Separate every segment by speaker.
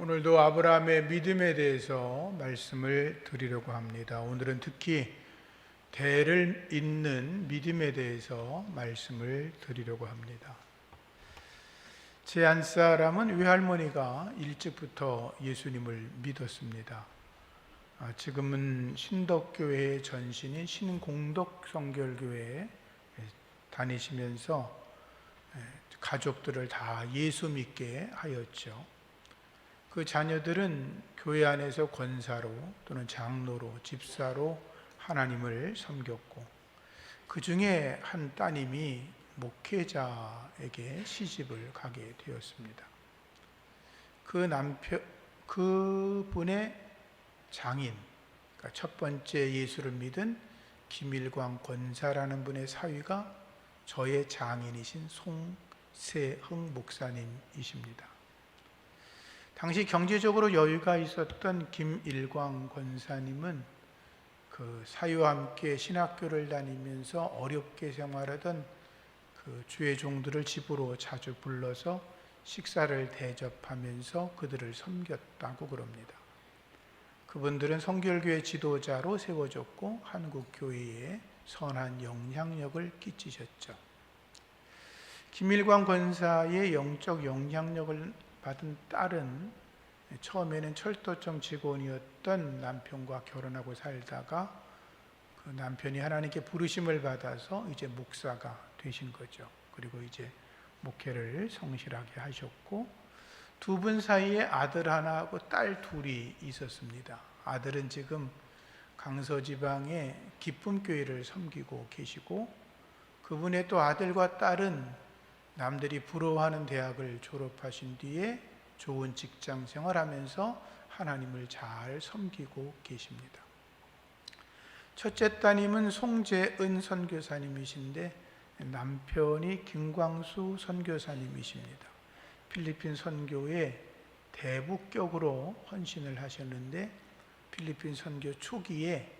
Speaker 1: 오늘도 아브라함의 믿음에 대해서 말씀을 드리려고 합니다. 오늘은 특히 대를 잇는 믿음에 대해서 말씀을 드리려고 합니다. 제 한 사람은 외할머니가 일찍부터 예수님을 믿었습니다. 지금은 신덕교회의 전신인 신공덕성결교회에 다니시면서 가족들을 다 예수 믿게 하였죠. 그 자녀들은 교회 안에서 권사로 또는 장로로, 집사로 하나님을 섬겼고, 그 중에 한 따님이 목회자에게 시집을 가게 되었습니다. 그분의 장인, 그러니까 첫 번째 예수를 믿은 김일광 권사라는 분의 사위가 저의 장인이신 송세흥 목사님이십니다. 당시 경제적으로 여유가 있었던 김일광 권사님은 그 사위와 함께 신학교를 다니면서 어렵게 생활하던 그 주의 종들을 집으로 자주 불러서 식사를 대접하면서 그들을 섬겼다고 그럽니다. 그분들은 성결교회 지도자로 세워졌고 한국교회에 선한 영향력을 끼치셨죠. 김일광 권사의 영적 영향력을 받은 딸은 처음에는 철도청 직원이었던 남편과 결혼하고 살다가 그 남편이 하나님께 부르심을 받아서 이제 목사가 되신 거죠. 그리고 이제 목회를 성실하게 하셨고, 두 분 사이에 아들 하나하고 딸 둘이 있었습니다. 아들은 지금 강서지방의 기쁨교회를 섬기고 계시고, 그분의 또 아들과 딸은 남들이 부러워하는 대학을 졸업하신 뒤에 좋은 직장 생활하면서 하나님을 잘 섬기고 계십니다. 첫째 따님은 송재은 선교사님이신데 남편이 김광수 선교사님이십니다. 필리핀 선교에 대북격으로 헌신을 하셨는데 필리핀 선교 초기에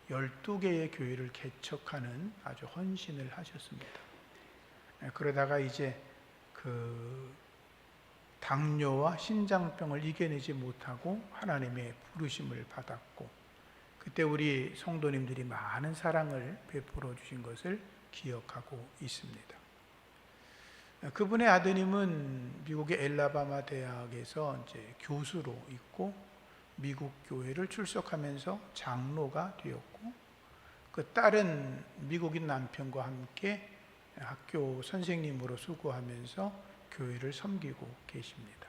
Speaker 1: 12개의 교회를 개척하는 아주 헌신을 하셨습니다. 그러다가 이제 그 당뇨와 신장병을 이겨내지 못하고 하나님의 부르심을 받았고, 그때 우리 성도님들이 많은 사랑을 베풀어 주신 것을 기억하고 있습니다. 그분의 아드님은 미국의 엘라바마 대학에서 이제 교수로 있고 미국 교회를 출석하면서 장로가 되었고, 그 딸은 미국인 남편과 함께 학교 선생님으로 수고하면서 교회를 섬기고 계십니다.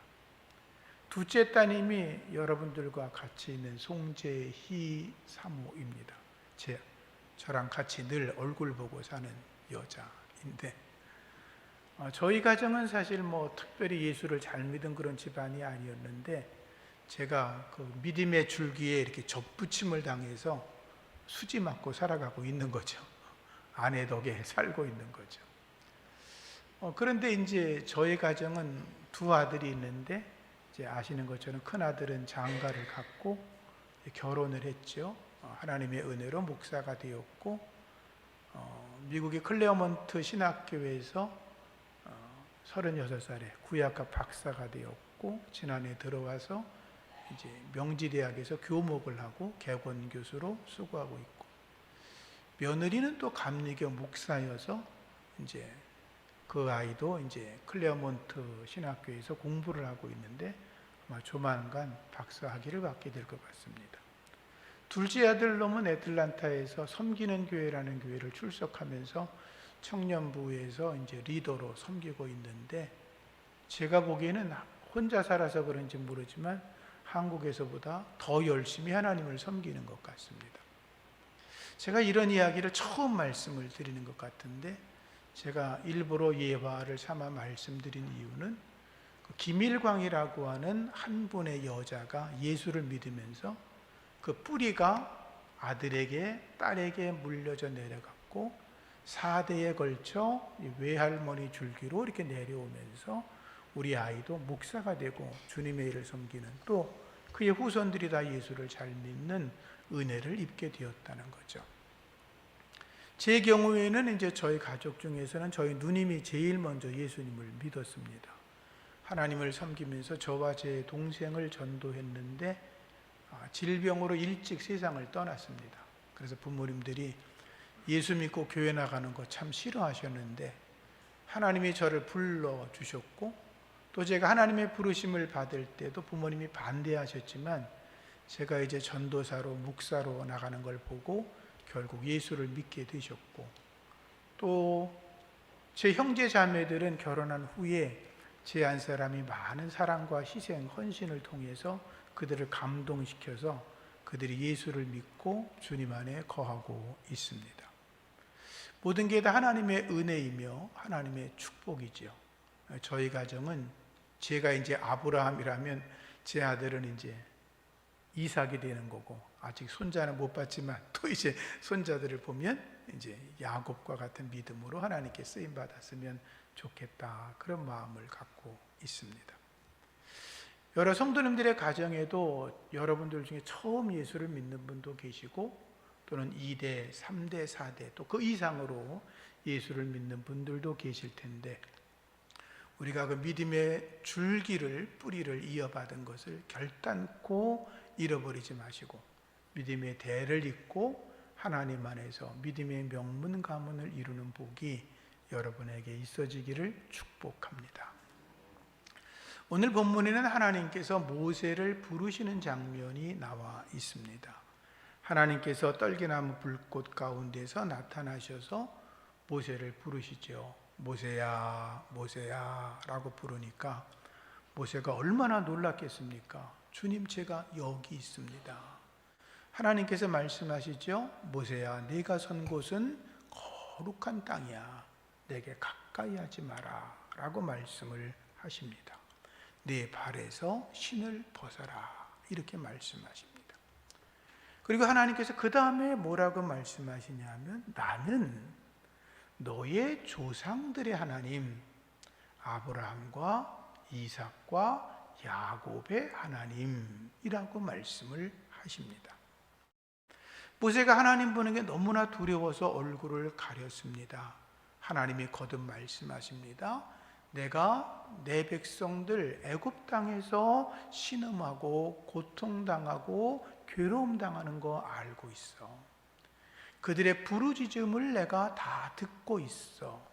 Speaker 1: 둘째 따님이 여러분들과 같이 있는 송재희 사모입니다. 저랑 같이 늘 얼굴 보고 사는 여자인데, 저희 가정은 사실 특별히 예수를 잘 믿은 그런 집안이 아니었는데, 제가 그 믿음의 줄기에 이렇게 접붙임을 당해서 수지 맞고 살아가고 있는 거죠. 아내 덕에 살고 있는 거죠. 그런데 이제 저희 가정은 두 아들이 있는데, 이제 아시는 것처럼 큰 아들은 장가를 갔고 결혼을 했죠. 하나님의 은혜로 목사가 되었고, 미국의 클레어먼트 신학교에서 36살에 구약학 박사가 되었고, 지난해 들어와서 이제 명지대학에서 교목을 하고 개건 교수로 수고하고 있고, 며느리는 또 감리교 목사여서 이제 그 아이도 이제 클레어몬트 신학교에서 공부를 하고 있는데 아마 조만간 박사 학위를 받게 될 것 같습니다. 둘째 아들 놈은 애틀란타에서 섬기는 교회라는 교회를 출석하면서 청년부에서 이제 리더로 섬기고 있는데, 제가 보기에는 혼자 살아서 그런지 모르지만 한국에서보다 더 열심히 하나님을 섬기는 것 같습니다. 제가 이런 이야기를 처음 말씀을 드리는 것 같은데, 제가 일부러 예화를 삼아 말씀드린 이유는 김일광이라고 하는 한 분의 여자가 예수를 믿으면서 그 뿌리가 아들에게 딸에게 물려져 내려갔고 4대에 걸쳐 외할머니 줄기로 이렇게 내려오면서 우리 아이도 목사가 되고 주님의 일을 섬기는, 또 그의 후손들이 다 예수를 잘 믿는 은혜를 입게 되었다는 거죠. 제 경우에는 이제 저희 가족 중에서는 저희 누님이 제일 먼저 예수님을 믿었습니다. 하나님을 섬기면서 저와 제 동생을 전도했는데 질병으로 일찍 세상을 떠났습니다. 그래서 부모님들이 예수 믿고 교회 나가는 거 참 싫어하셨는데 하나님이 저를 불러주셨고, 또 제가 하나님의 부르심을 받을 때도 부모님이 반대하셨지만 제가 이제 전도사로 목사로 나가는 걸 보고 결국 예수를 믿게 되셨고, 또 제 형제 자매들은 결혼한 후에 제 한 사람이 많은 사랑과 희생, 헌신을 통해서 그들을 감동시켜서 그들이 예수를 믿고 주님 안에 거하고 있습니다. 모든 게 다 하나님의 은혜이며 하나님의 축복이지요. 저희 가정은 제가 이제 아브라함이라면 제 아들은 이제 이삭이 되는 거고, 아직 손자는 못 봤지만 또 이제 손자들을 보면 이제 야곱과 같은 믿음으로 하나님께 쓰임 받았으면 좋겠다, 그런 마음을 갖고 있습니다. 여러 성도님들의 가정에도 여러분들 중에 처음 예수를 믿는 분도 계시고, 또는 2대, 3대, 4대 또 그 이상으로 예수를 믿는 분들도 계실 텐데, 우리가 그 믿음의 줄기를, 뿌리를 이어받은 것을 결단코 잃어버리지 마시고 믿음의 대를 잇고 하나님 안에서 믿음의 명문 가문을 이루는 복이 여러분에게 있어지기를 축복합니다. 오늘 본문에는 하나님께서 모세를 부르시는 장면이 나와 있습니다. 하나님께서 떨기나무 불꽃 가운데서 나타나셔서 모세를 부르시죠. 모세야, 모세야 라고 부르니까 모세가 얼마나 놀랐겠습니까? 주님, 제가 여기 있습니다. 하나님께서 말씀하시죠. 모세야, 네가 선 곳은 거룩한 땅이야. 내게 가까이 하지 마라 라고 말씀을 하십니다. 네 발에서 신을 벗어라, 이렇게 말씀하십니다. 그리고 하나님께서 그 다음에 뭐라고 말씀하시냐면, 나는 너의 조상들의 하나님, 아브라함과 이삭과 야곱의 하나님이라고 말씀을 하십니다. 모세가 하나님 보는 게 너무나 두려워서 얼굴을 가렸습니다. 하나님이 거듭 말씀하십니다. 내가 내 백성들 애굽 땅에서 신음하고 고통당하고 괴로움 당하는 거 알고 있어. 그들의 부르짖음을 내가 다 듣고 있어.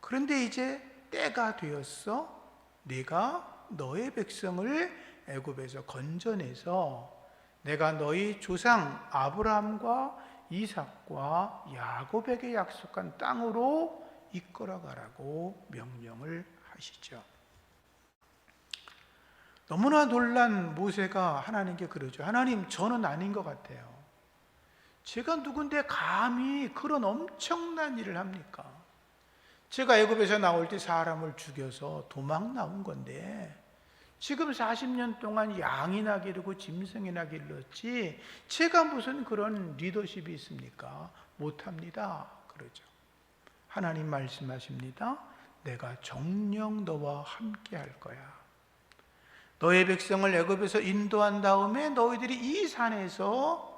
Speaker 1: 그런데 이제 때가 되었어. 네가 너의 백성을 애굽에서 건져내서 내가 너희 조상 아브라함과 이삭과 야곱에게 약속한 땅으로 이끌어가라고 명령을 하시죠. 너무나 놀란 모세가 하나님께 그러죠. 하나님, 저는 아닌 것 같아요. 제가 누군데 감히 그런 엄청난 일을 합니까? 제가 애굽에서 나올 때 사람을 죽여서 도망 나온 건데 지금 40년 동안 양이나 기르고 짐승이나 길렀지 제가 무슨 그런 리더십이 있습니까? 못합니다. 그러죠. 하나님 말씀하십니다. 내가 정녕 너와 함께 할 거야. 너의 백성을 애굽에서 인도한 다음에 너희들이 이 산에서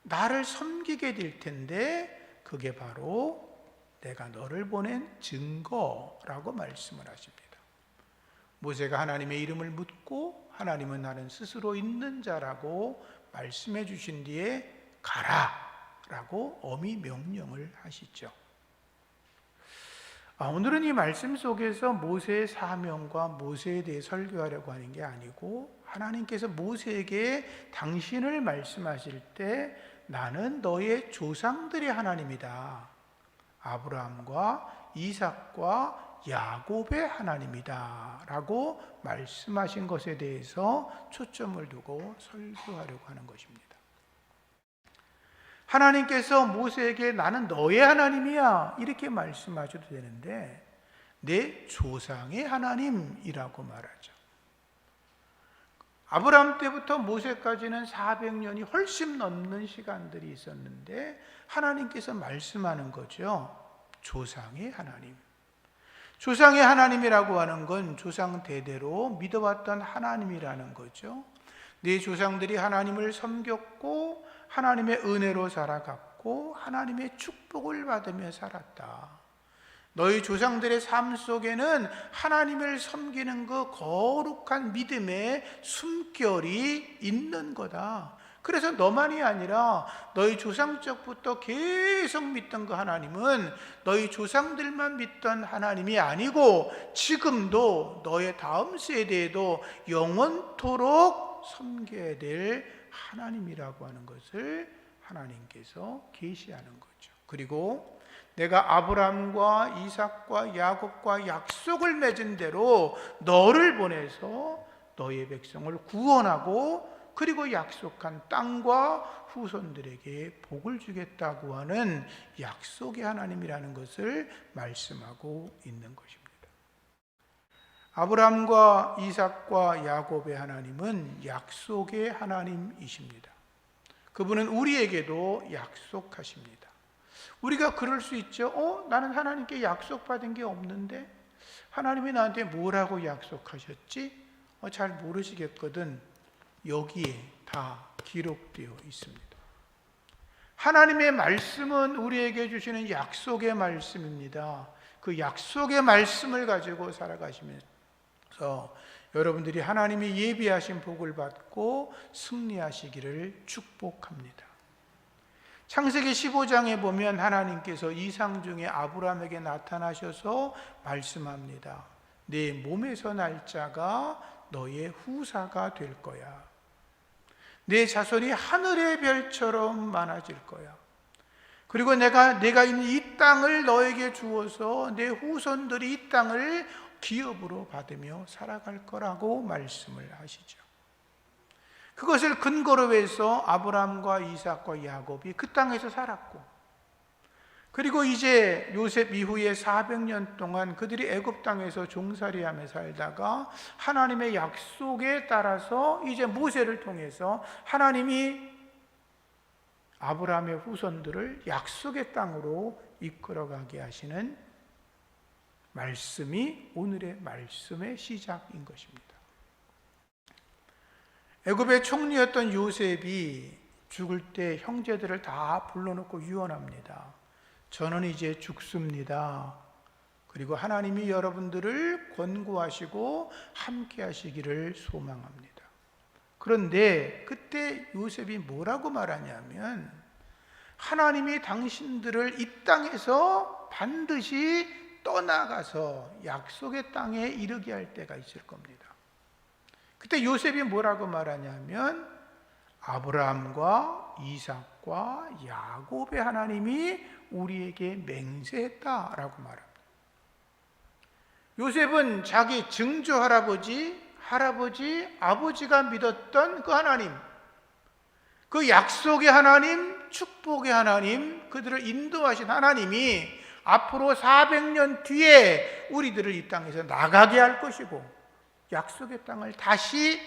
Speaker 1: 나를 섬기게 될 텐데 그게 바로 내가 너를 보낸 증거라고 말씀을 하십니다. 모세가 하나님의 이름을 묻고 하나님은 나는 스스로 있는 자라고 말씀해 주신 뒤에 가라 라고 엄히 명령을 하시죠. 오늘은 이 말씀 속에서 모세의 사명과 모세에 대해 설교하려고 하는 게 아니고, 하나님께서 모세에게 당신을 말씀하실 때 나는 너의 조상들의 하나님이다, 아브라함과 이삭과 야곱의 하나님이다 라고 말씀하신 것에 대해서 초점을 두고 설교하려고 하는 것입니다. 하나님께서 모세에게 나는 너의 하나님이야 이렇게 말씀하셔도 되는데 내 조상의 하나님이라고 말하죠. 아브라함 때부터 모세까지는 400년이 훨씬 넘는 시간들이 있었는데 하나님께서 말씀하는 거죠. 조상의 하나님. 조상의 하나님이라고 하는 건 조상 대대로 믿어왔던 하나님이라는 거죠. 네 조상들이 하나님을 섬겼고 하나님의 은혜로 살아갔고 하나님의 축복을 받으며 살았다. 너희 조상들의 삶 속에는 하나님을 섬기는 그 거룩한 믿음의 숨결이 있는 거다. 그래서 너만이 아니라 너희 조상적부터 계속 믿던 그 하나님은 너희 조상들만 믿던 하나님이 아니고 지금도 너의 다음 세대에도 영원토록 섬겨야 될 하나님이라고 하는 것을 하나님께서 계시하는 거죠. 그리고 내가 아브라함과 이삭과 야곱과 약속을 맺은 대로 너를 보내서 너의 백성을 구원하고 그리고 약속한 땅과 후손들에게 복을 주겠다고 하는 약속의 하나님이라는 것을 말씀하고 있는 것입니다. 아브라함과 이삭과 야곱의 하나님은 약속의 하나님이십니다. 그분은 우리에게도 약속하십니다. 우리가 그럴 수 있죠. 나는 하나님께 약속받은 게 없는데 하나님이 나한테 뭐라고 약속하셨지? 잘 모르시겠거든. 여기에 다 기록되어 있습니다. 하나님의 말씀은 우리에게 주시는 약속의 말씀입니다. 그 약속의 말씀을 가지고 살아가시면서 여러분들이 하나님이 예비하신 복을 받고 승리하시기를 축복합니다. 창세기 15장에 보면 하나님께서 이상 중에 아브라함에게 나타나셔서 말씀합니다. 내 몸에서 날 자가 너의 후사가 될 거야. 내 자손이 하늘의 별처럼 많아질 거야. 그리고 내가 있는 이 땅을 너에게 주어서 내 후손들이 이 땅을 기업으로 받으며 살아갈 거라고 말씀을 하시죠. 그것을 근거로 해서 아브라함과 이삭과 야곱이 그 땅에서 살았고, 그리고 이제 요셉 이후에 400년 동안 그들이 애굽 땅에서 종살이하며 살다가 하나님의 약속에 따라서 이제 모세를 통해서 하나님이 아브라함의 후손들을 약속의 땅으로 이끌어가게 하시는 말씀이 오늘의 말씀의 시작인 것입니다. 애굽의 총리였던 요셉이 죽을 때 형제들을 다 불러놓고 유언합니다. 저는 이제 죽습니다. 그리고 하나님이 여러분들을 권고하시고 함께 하시기를 소망합니다. 그런데 그때 요셉이 뭐라고 말하냐면 하나님이 당신들을 이 땅에서 반드시 떠나가서 약속의 땅에 이르게 할 때가 있을 겁니다. 그때 요셉이 뭐라고 말하냐면 아브라함과 이삭과 야곱의 하나님이 우리에게 맹세했다라고 말합니다. 요셉은 자기 증조 할아버지, 아버지가 믿었던 그 하나님, 그 약속의 하나님, 축복의 하나님, 그들을 인도하신 하나님이 앞으로 400년 뒤에 우리들을 이 땅에서 나가게 할 것이고 약속의 땅을 다시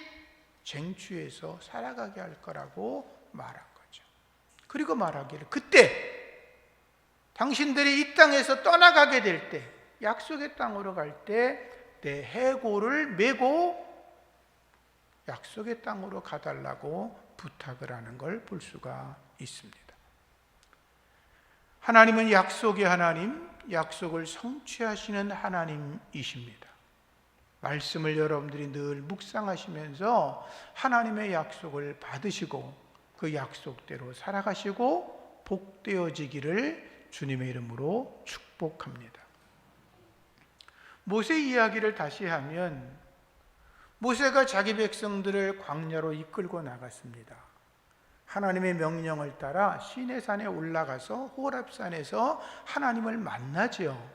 Speaker 1: 쟁취해서 살아가게 할 거라고 말한 거죠. 그리고 말하기를 그때 당신들이 이 땅에서 떠나가게 될 때, 약속의 땅으로 갈 때 내 해골을 메고 약속의 땅으로 가달라고 부탁을 하는 걸 볼 수가 있습니다. 하나님은 약속의 하나님, 약속을 성취하시는 하나님이십니다. 말씀을 여러분들이 늘 묵상하시면서 하나님의 약속을 받으시고 그 약속대로 살아가시고 복되어지기를 주님의 이름으로 축복합니다. 모세 이야기를 다시 하면 모세가 자기 백성들을 광야로 이끌고 나갔습니다. 하나님의 명령을 따라 시내산에 올라가서 호렙산에서 하나님을 만나지요.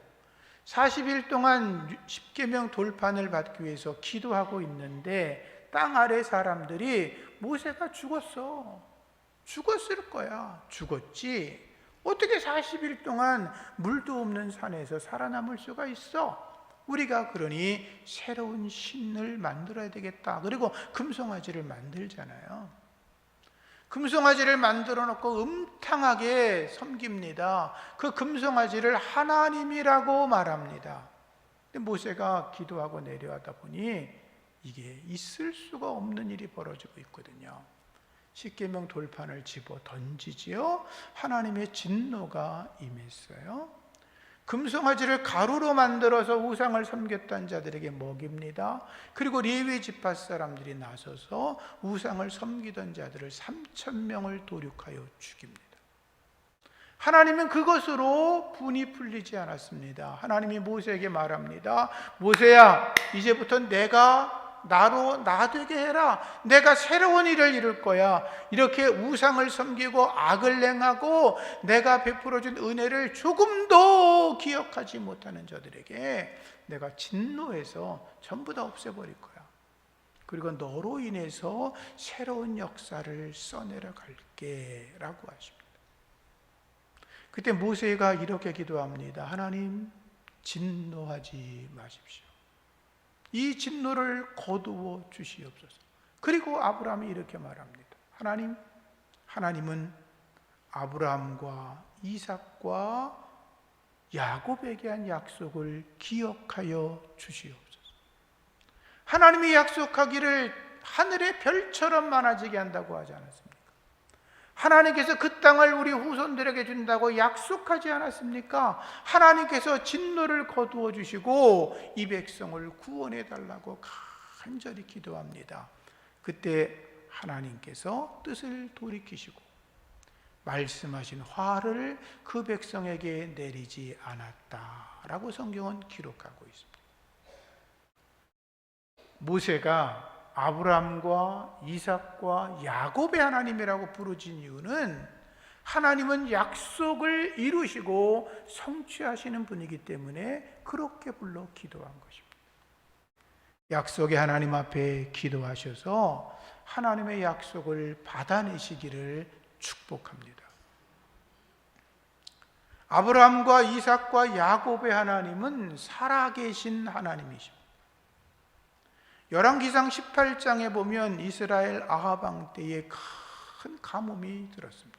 Speaker 1: 40일 동안 십계명 돌판을 받기 위해서 기도하고 있는데 땅 아래 사람들이 모세가 죽었을 거야. 죽었지. 어떻게 40일 동안 물도 없는 산에서 살아남을 수가 있어? 우리가 그러니 새로운 신을 만들어야 되겠다. 그리고 금송아지를 만들잖아요. 금송아지를 만들어 놓고 음탕하게 섬깁니다. 그 금송아지를 하나님이라고 말합니다. 근데 모세가 기도하고 내려가다 보니 이게 있을 수가 없는 일이 벌어지고 있거든요. 십계명 돌판을 집어 던지지요. 하나님의 진노가 임했어요. 금송아지를 가루로 만들어서 우상을 섬겼던 자들에게 먹입니다. 그리고 레위 지파 사람들이 나서서 우상을 섬기던 자들을 3,000명을 도륙하여 죽입니다. 하나님은 그것으로 분이 풀리지 않았습니다. 하나님이 모세에게 말합니다. 모세야, 이제부터 내가 나로 나되게 해라. 내가 새로운 일을 이룰 거야. 이렇게 우상을 섬기고 악을 행하고 내가 베풀어준 은혜를 조금도 기억하지 못하는 자들에게 내가 진노해서 전부 다 없애버릴 거야. 그리고 너로 인해서 새로운 역사를 써내려 갈게 라고 하십니다. 그때 모세가 이렇게 기도합니다. 하나님, 진노하지 마십시오. 이 진노를 거두어 주시옵소서. 그리고 아브라함이 이렇게 말합니다. 하나님은 아브라함과 이삭과 야곱에게 한 약속을 기억하여 주시옵소서. 하나님이 약속하기를 하늘의 별처럼 많아지게 한다고 하지 않았습니까? 하나님께서 그 땅을 우리 후손들에게 준다고 약속하지 않았습니까? 하나님께서 진노를 거두어 주시고 이 백성을 구원해 달라고 간절히 기도합니다. 그때 하나님께서 뜻을 돌이키시고 말씀하신 화를 그 백성에게 내리지 않았다라고 성경은 기록하고 있습니다. 모세가 아브라함과 이삭과 야곱의 하나님이라고 부르진 이유는 하나님은 약속을 이루시고 성취하시는 분이기 때문에 그렇게 불러 기도한 것입니다. 약속의 하나님 앞에 기도하셔서 하나님의 약속을 받아내시기를 축복합니다. 아브라함과 이삭과 야곱의 하나님은 살아계신 하나님이십니다. 열왕기상 18장에 보면 이스라엘 아합 왕 때에 큰 가뭄이 들었습니다.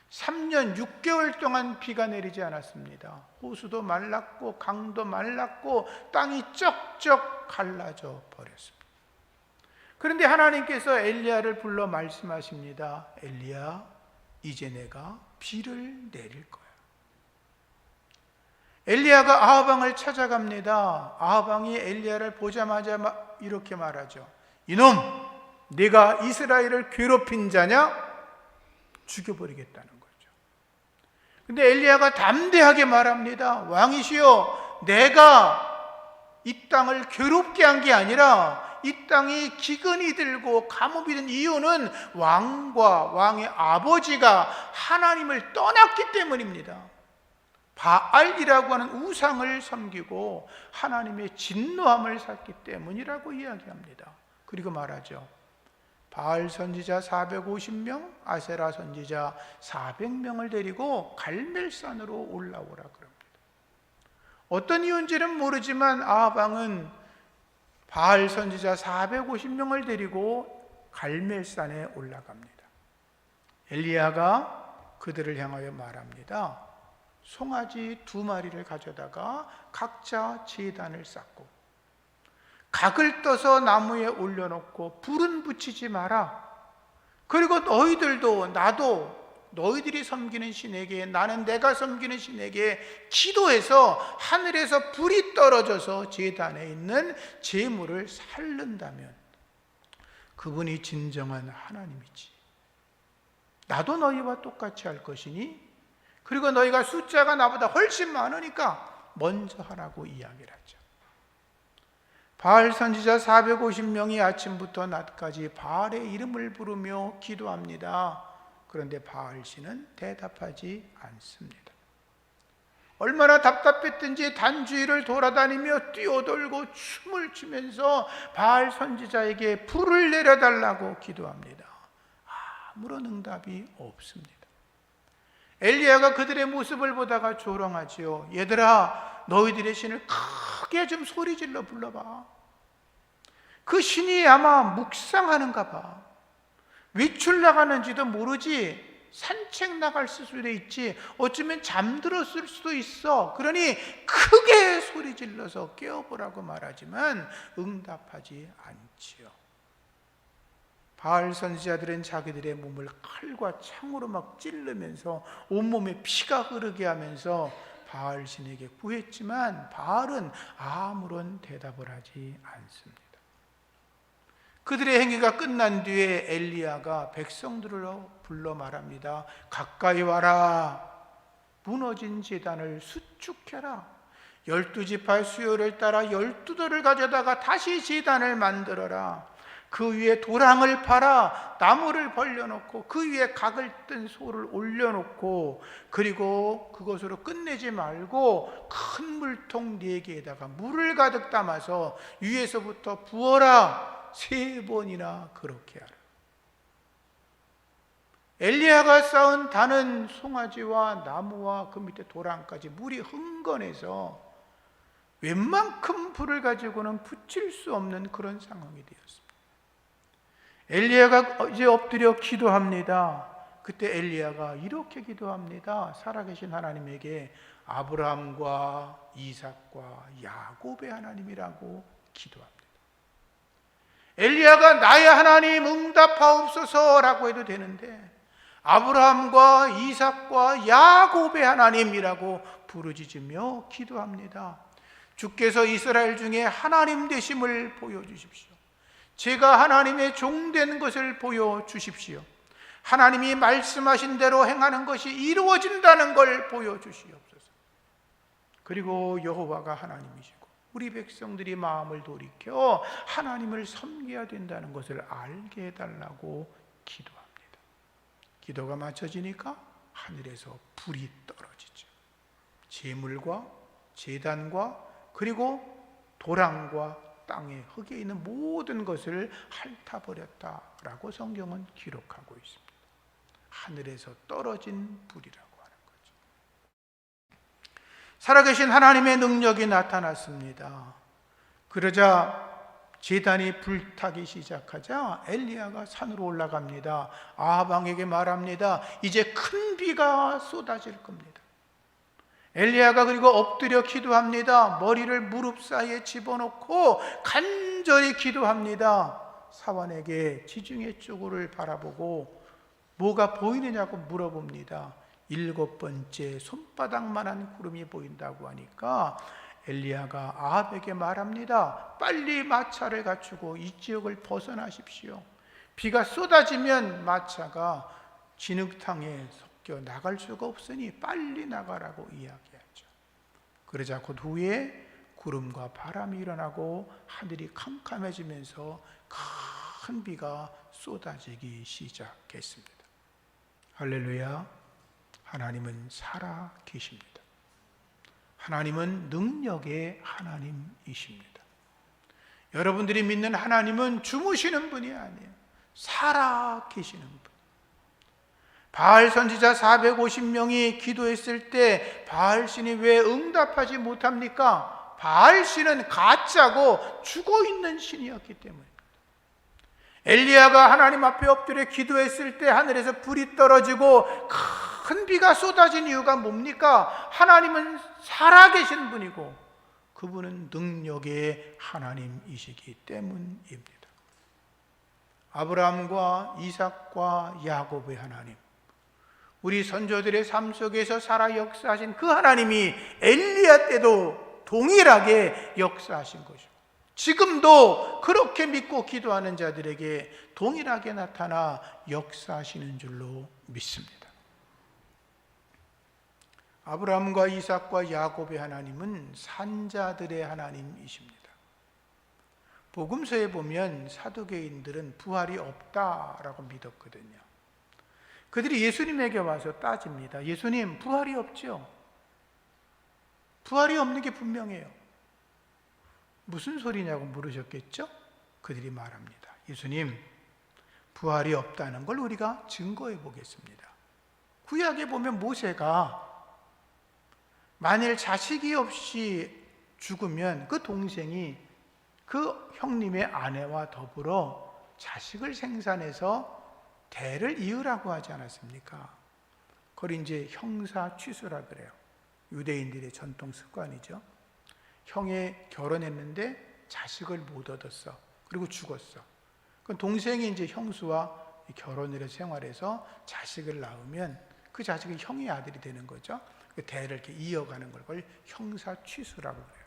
Speaker 1: 3년 6개월 동안 비가 내리지 않았습니다. 호수도 말랐고 강도 말랐고 땅이 쩍쩍 갈라져 버렸습니다. 그런데 하나님께서 엘리야를 불러 말씀하십니다. 엘리야, 이제 내가 비를 내릴 거야. 엘리야가 아합 왕을 찾아갑니다. 아합 왕이 엘리야를 보자마자 이렇게 말하죠. 이놈, 네가 이스라엘을 괴롭힌 자냐? 죽여버리겠다는 거죠. 근데 엘리야가 담대하게 말합니다. 왕이시여, 내가 이 땅을 괴롭게 한 게 아니라 이 땅이 기근이 들고 가뭄이 든 이유는 왕과 왕의 아버지가 하나님을 떠났기 때문입니다. 바알이라고 하는 우상을 섬기고 하나님의 진노함을 샀기 때문이라고 이야기합니다. 그리고 말하죠. 바알 선지자 450명, 아세라 선지자 400명을 데리고 갈멜산으로 올라오라 그럽니다. 어떤 이유인지는 모르지만 아합 왕은 바알 선지자 450명을 데리고 갈멜산에 올라갑니다. 엘리야가 그들을 향하여 말합니다. 송아지 2마리를 가져다가 각자 제단을 쌓고 각을 떠서 나무에 올려놓고 불은 붙이지 마라. 그리고 너희들도 나도 너희들이 섬기는 신에게, 나는 내가 섬기는 신에게 기도해서 하늘에서 불이 떨어져서 제단에 있는 제물을 살른다면 그분이 진정한 하나님이지. 나도 너희와 똑같이 할 것이니, 그리고 너희가 숫자가 나보다 훨씬 많으니까 먼저 하라고 이야기를 하죠. 바알 선지자 450명이 아침부터 낮까지 바알의 이름을 부르며 기도합니다. 그런데 바알 신은 대답하지 않습니다. 얼마나 답답했든지 단주위를 돌아다니며 뛰어돌고 춤을 추면서 바알 선지자에게 불을 내려달라고 기도합니다. 아무런 응답이 없습니다. 엘리야가 그들의 모습을 보다가 조롱하지요. 얘들아, 너희들의 신을 크게 좀 소리질러 불러봐. 그 신이 아마 묵상하는가 봐. 외출 나가는지도 모르지. 산책 나갈 수도 있지. 어쩌면 잠들었을 수도 있어. 그러니 크게 소리질러서 깨워보라고 말하지만 응답하지 않지요. 바알 선지자들은 자기들의 몸을 칼과 창으로 막 찌르면서 온몸에 피가 흐르게 하면서 바알 신에게 구했지만 바알은 아무런 대답을 하지 않습니다. 그들의 행위가 끝난 뒤에 엘리야가 백성들을 불러 말합니다. 가까이 와라. 무너진 제단을 수축해라. 12지파의 수요를 따라 12돌을 가져다가 다시 제단을 만들어라. 그 위에 도랑을 팔아 나무를 벌려놓고 그 위에 각을 뜬 소를 올려놓고, 그리고 그것으로 끝내지 말고 큰 물통 4개에다가 물을 가득 담아서 위에서부터 부어라. 3번이나 그렇게 하라. 엘리야가 쌓은 다는 송아지와 나무와 그 밑에 도랑까지 물이 흥건해서 웬만큼 불을 가지고는 붙일 수 없는 그런 상황이 되었습니다. 엘리야가 이제 엎드려 기도합니다. 그때 엘리야가 이렇게 기도합니다. 살아계신 하나님에게 아브라함과 이삭과 야곱의 하나님이라고 기도합니다. 엘리야가 나의 하나님 응답하옵소서라고 해도 되는데 아브라함과 이삭과 야곱의 하나님이라고 부르짖으며 기도합니다. 주께서 이스라엘 중에 하나님 되심을 보여주십시오. 제가 하나님의 종된 것을 보여주십시오. 하나님이 말씀하신 대로 행하는 것이 이루어진다는 걸 보여주시옵소서. 그리고 여호와가 하나님이시고 우리 백성들이 마음을 돌이켜 하나님을 섬겨야 된다는 것을 알게 해달라고 기도합니다. 기도가 맞춰지니까 하늘에서 불이 떨어지죠. 제물과 제단과 그리고 도랑과 땅에 흙에 있는 모든 것을 핥아버렸다라고 성경은 기록하고 있습니다. 하늘에서 떨어진 불이라고 하는 거죠. 살아계신 하나님의 능력이 나타났습니다. 그러자 제단이 불타기 시작하자 엘리야가 산으로 올라갑니다. 아합 왕에게 말합니다. 이제 큰 비가 쏟아질 겁니다. 엘리야가 그리고 엎드려 기도합니다. 머리를 무릎 사이에 집어넣고 간절히 기도합니다. 사환에게 지중해 쪽을 바라보고 뭐가 보이느냐고 물어봅니다. 7번째 손바닥만한 구름이 보인다고 하니까 엘리야가 아합에게 말합니다. 빨리 마차를 갖추고 이 지역을 벗어나십시오. 비가 쏟아지면 마차가 진흙탕에 섞여 나갈 수가 없으니 빨리 나가라고 이야기하죠. 그러자 곧 후에 구름과 바람이 일어나고 하늘이 캄캄해지면서 큰 비가 쏟아지기 시작했습니다. 할렐루야. 하나님은 살아 계십니다. 하나님은 능력의 하나님이십니다. 여러분들이 믿는 하나님은 주무시는 분이 아니에요. 살아 계시는 분. 바알 선지자 450명이 기도했을 때 바알 신이 왜 응답하지 못합니까? 바알 신은 가짜고 죽어있는 신이었기 때문입니다. 엘리야가 하나님 앞에 엎드려 기도했을 때 하늘에서 불이 떨어지고 큰 비가 쏟아진 이유가 뭡니까? 하나님은 살아계신 분이고 그분은 능력의 하나님이시기 때문입니다. 아브라함과 이삭과 야곱의 하나님, 우리 선조들의 삶 속에서 살아 역사하신 그 하나님이 엘리야 때도 동일하게 역사하신 것이고 지금도 그렇게 믿고 기도하는 자들에게 동일하게 나타나 역사하시는 줄로 믿습니다. 아브라함과 이삭과 야곱의 하나님은 산자들의 하나님이십니다. 복음서에 보면 사두개인들은 부활이 없다라고 믿었거든요. 그들이 예수님에게 와서 따집니다. 예수님, 부활이 없죠? 부활이 없는 게 분명해요. 무슨 소리냐고 물으셨겠죠? 그들이 말합니다. 예수님, 부활이 없다는 걸 우리가 증거해 보겠습니다. 구약에 보면 모세가 만일 자식이 없이 죽으면 그 동생이 그 형님의 아내와 더불어 자식을 생산해서 대를 이으라고 하지 않았습니까? 그걸 이제 형사 취수라 그래요. 유대인들의 전통 습관이죠. 형이 결혼했는데 자식을 못 얻었어. 그리고 죽었어. 그 동생이 이제 형수와 결혼을 해서 생활해서 자식을 낳으면 그 자식이 형의 아들이 되는 거죠. 그 대를 이렇게 이어가는 걸 그걸 형사취수라고 그래요.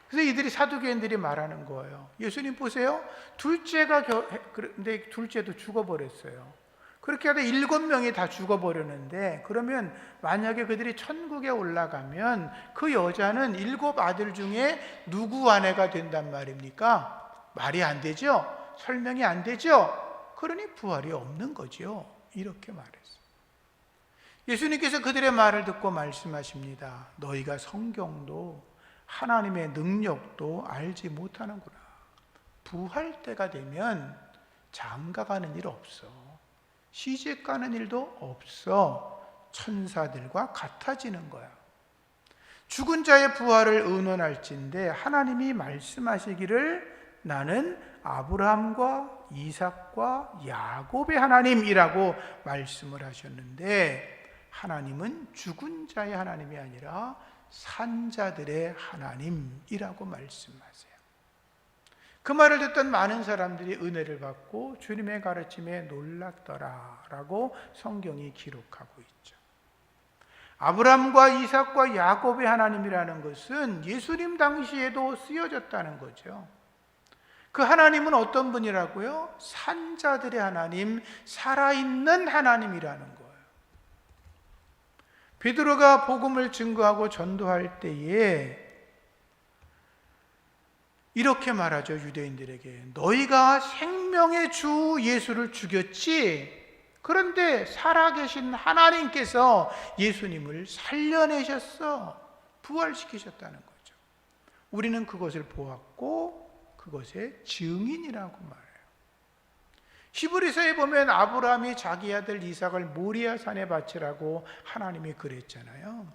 Speaker 1: 그래서 이들이 사두개인들이 말하는 거예요. 예수님 보세요. 그런데 둘째도 죽어버렸어요. 그렇게 하다 7명이 다 죽어버렸는데, 그러면 만약에 그들이 천국에 올라가면 그 여자는 7 아들 중에 누구 아내가 된단 말입니까? 말이 안 되죠? 설명이 안 되죠? 그러니 부활이 없는 거죠. 이렇게 말했어요. 예수님께서 그들의 말을 듣고 말씀하십니다. 너희가 성경도 하나님의 능력도 알지 못하는구나. 부활 때가 되면 장가가는 일 없어. 시집가는 일도 없어. 천사들과 같아지는 거야. 죽은 자의 부활을 의논할진대 하나님이 말씀하시기를 나는 아브라함과 이삭과 야곱의 하나님이라고 말씀을 하셨는데, 하나님은 죽은 자의 하나님이 아니라 산자들의 하나님이라고 말씀하세요. 그 말을 듣던 많은 사람들이 은혜를 받고 주님의 가르침에 놀랐더라라고 성경이 기록하고 있죠. 아브라함과 이삭과 야곱의 하나님이라는 것은 예수님 당시에도 쓰여졌다는 거죠. 그 하나님은 어떤 분이라고요? 산자들의 하나님, 살아있는 하나님이라는 거예요. 베드로가 복음을 증거하고 전도할 때에 이렇게 말하죠. 유대인들에게 너희가 생명의 주 예수를 죽였지, 그런데 살아계신 하나님께서 예수님을 살려내셨어, 부활시키셨다는 거죠. 우리는 그것을 보았고 그것의 증인이라고 말해요. 히브리서에 보면 아브라함이 자기 아들 이삭을 모리아 산에 바치라고 하나님이 그랬잖아요.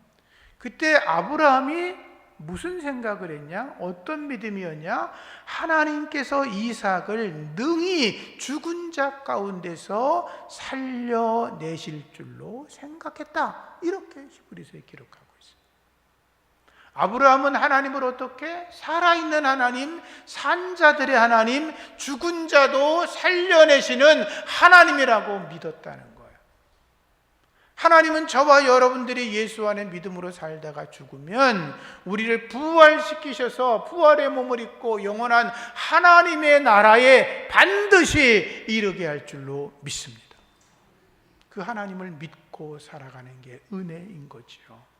Speaker 1: 그때 아브라함이 무슨 생각을 했냐? 어떤 믿음이었냐? 하나님께서 이삭을 능히 죽은 자 가운데서 살려내실 줄로 생각했다. 이렇게 히브리서에 기록하고 있습니다. 아브라함은 하나님을 어떻게? 살아있는 하나님, 산자들의 하나님, 죽은 자도 살려내시는 하나님이라고 믿었다는 거예요. 하나님은 저와 여러분들이 예수 안에 믿음으로 살다가 죽으면 우리를 부활시키셔서 부활의 몸을 입고 영원한 하나님의 나라에 반드시 이르게 할 줄로 믿습니다. 그 하나님을 믿고 살아가는 게 은혜인 거지요.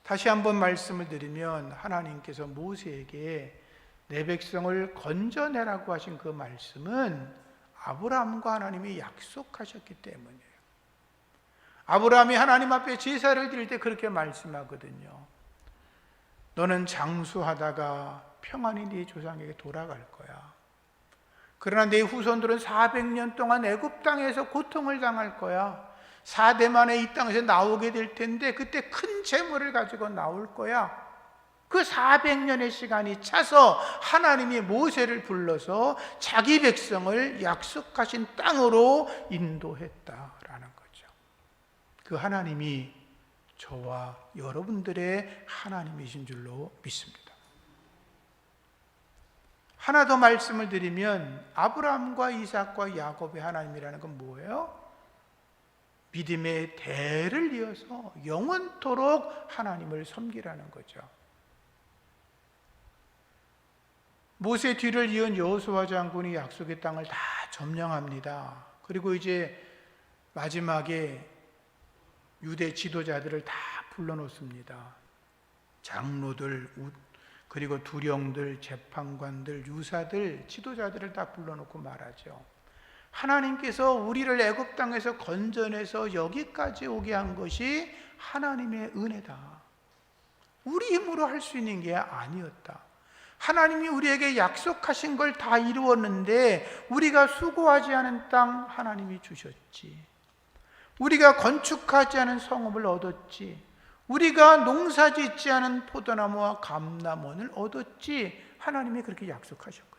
Speaker 1: 다시 한번 말씀을 드리면, 하나님께서 모세에게 내 백성을 건져내라고 하신 그 말씀은 아브라함과 하나님이 약속하셨기 때문이에요. 아브라함이 하나님 앞에 제사를 드릴 때 그렇게 말씀하거든요. 너는 장수하다가 평안히 네 조상에게 돌아갈 거야. 그러나 네 후손들은 400년 동안 애굽 땅에서 고통을 당할 거야. 4대 만에 이 땅에서 나오게 될 텐데 그때 큰 재물을 가지고 나올 거야. 그 400년의 시간이 차서 하나님이 모세를 불러서 자기 백성을 약속하신 땅으로 인도했다라는 거죠. 그 하나님이 저와 여러분들의 하나님이신 줄로 믿습니다. 하나 더 말씀을 드리면, 아브라함과 이삭과 야곱의 하나님이라는 건 뭐예요? 믿음의 대를 이어서 영원토록 하나님을 섬기라는 거죠. 모세 뒤를 이은 여호수아 장군이 약속의 땅을 다 점령합니다. 그리고 이제 마지막에 유대 지도자들을 다 불러놓습니다. 장로들, 그리고 두령들, 재판관들, 유사들, 지도자들을 다 불러놓고 말하죠. 하나님께서 우리를 애굽 땅에서 건져내서 여기까지 오게 한 것이 하나님의 은혜다. 우리 힘으로 할 수 있는 게 아니었다. 하나님이 우리에게 약속하신 걸 다 이루었는데 우리가 수고하지 않은 땅 하나님이 주셨지. 우리가 건축하지 않은 성읍을 얻었지. 우리가 농사짓지 않은 포도나무와 감람원을 얻었지. 하나님이 그렇게 약속하셨거든.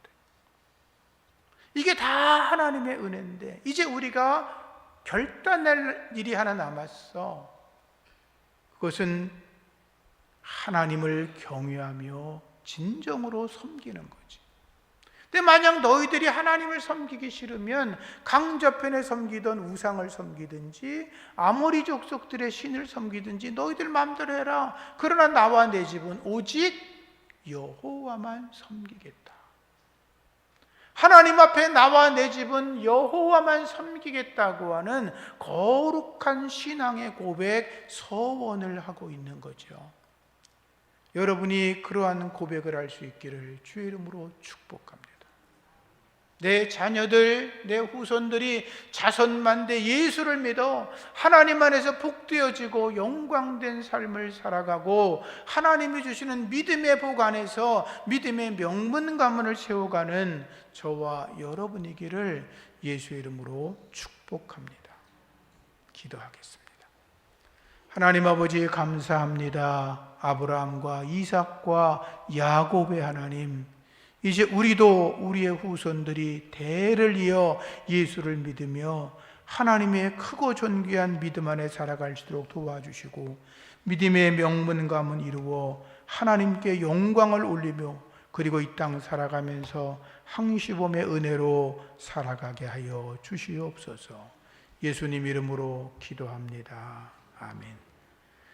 Speaker 1: 이게 다 하나님의 은혜인데 이제 우리가 결단할 일이 하나 남았어. 그것은 하나님을 경외하며 진정으로 섬기는 거지. 근데 만약 너희들이 하나님을 섬기기 싫으면 강저편에 섬기던 우상을 섬기든지 아모리 족속들의 신을 섬기든지 너희들 마음대로 해라. 그러나 나와 내 집은 오직 여호와만 섬기겠다. 하나님 앞에 나와 내 집은 여호와만 섬기겠다고 하는 거룩한 신앙의 고백, 서원을 하고 있는 거죠. 여러분이 그러한 고백을 할 수 있기를 주의 이름으로 축복합니다. 내 자녀들, 내 후손들이 자손만대 예수를 믿어 하나님 안에서 복되어지고 영광된 삶을 살아가고 하나님이 주시는 믿음의 복 안에서 믿음의 명문 가문을 세워가는 저와 여러분이기를 예수의 이름으로 축복합니다. 기도하겠습니다. 하나님 아버지 감사합니다. 아브라함과 이삭과 야곱의 하나님, 이제 우리도 우리의 후손들이 대를 이어 예수를 믿으며 하나님의 크고 존귀한 믿음 안에 살아갈수록 도와주시고 믿음의 명문 가문 이루어 하나님께 영광을 올리며 그리고 이 땅 살아가면서 항시범의 은혜로 살아가게 하여 주시옵소서. 예수님 이름으로 기도합니다. 아멘.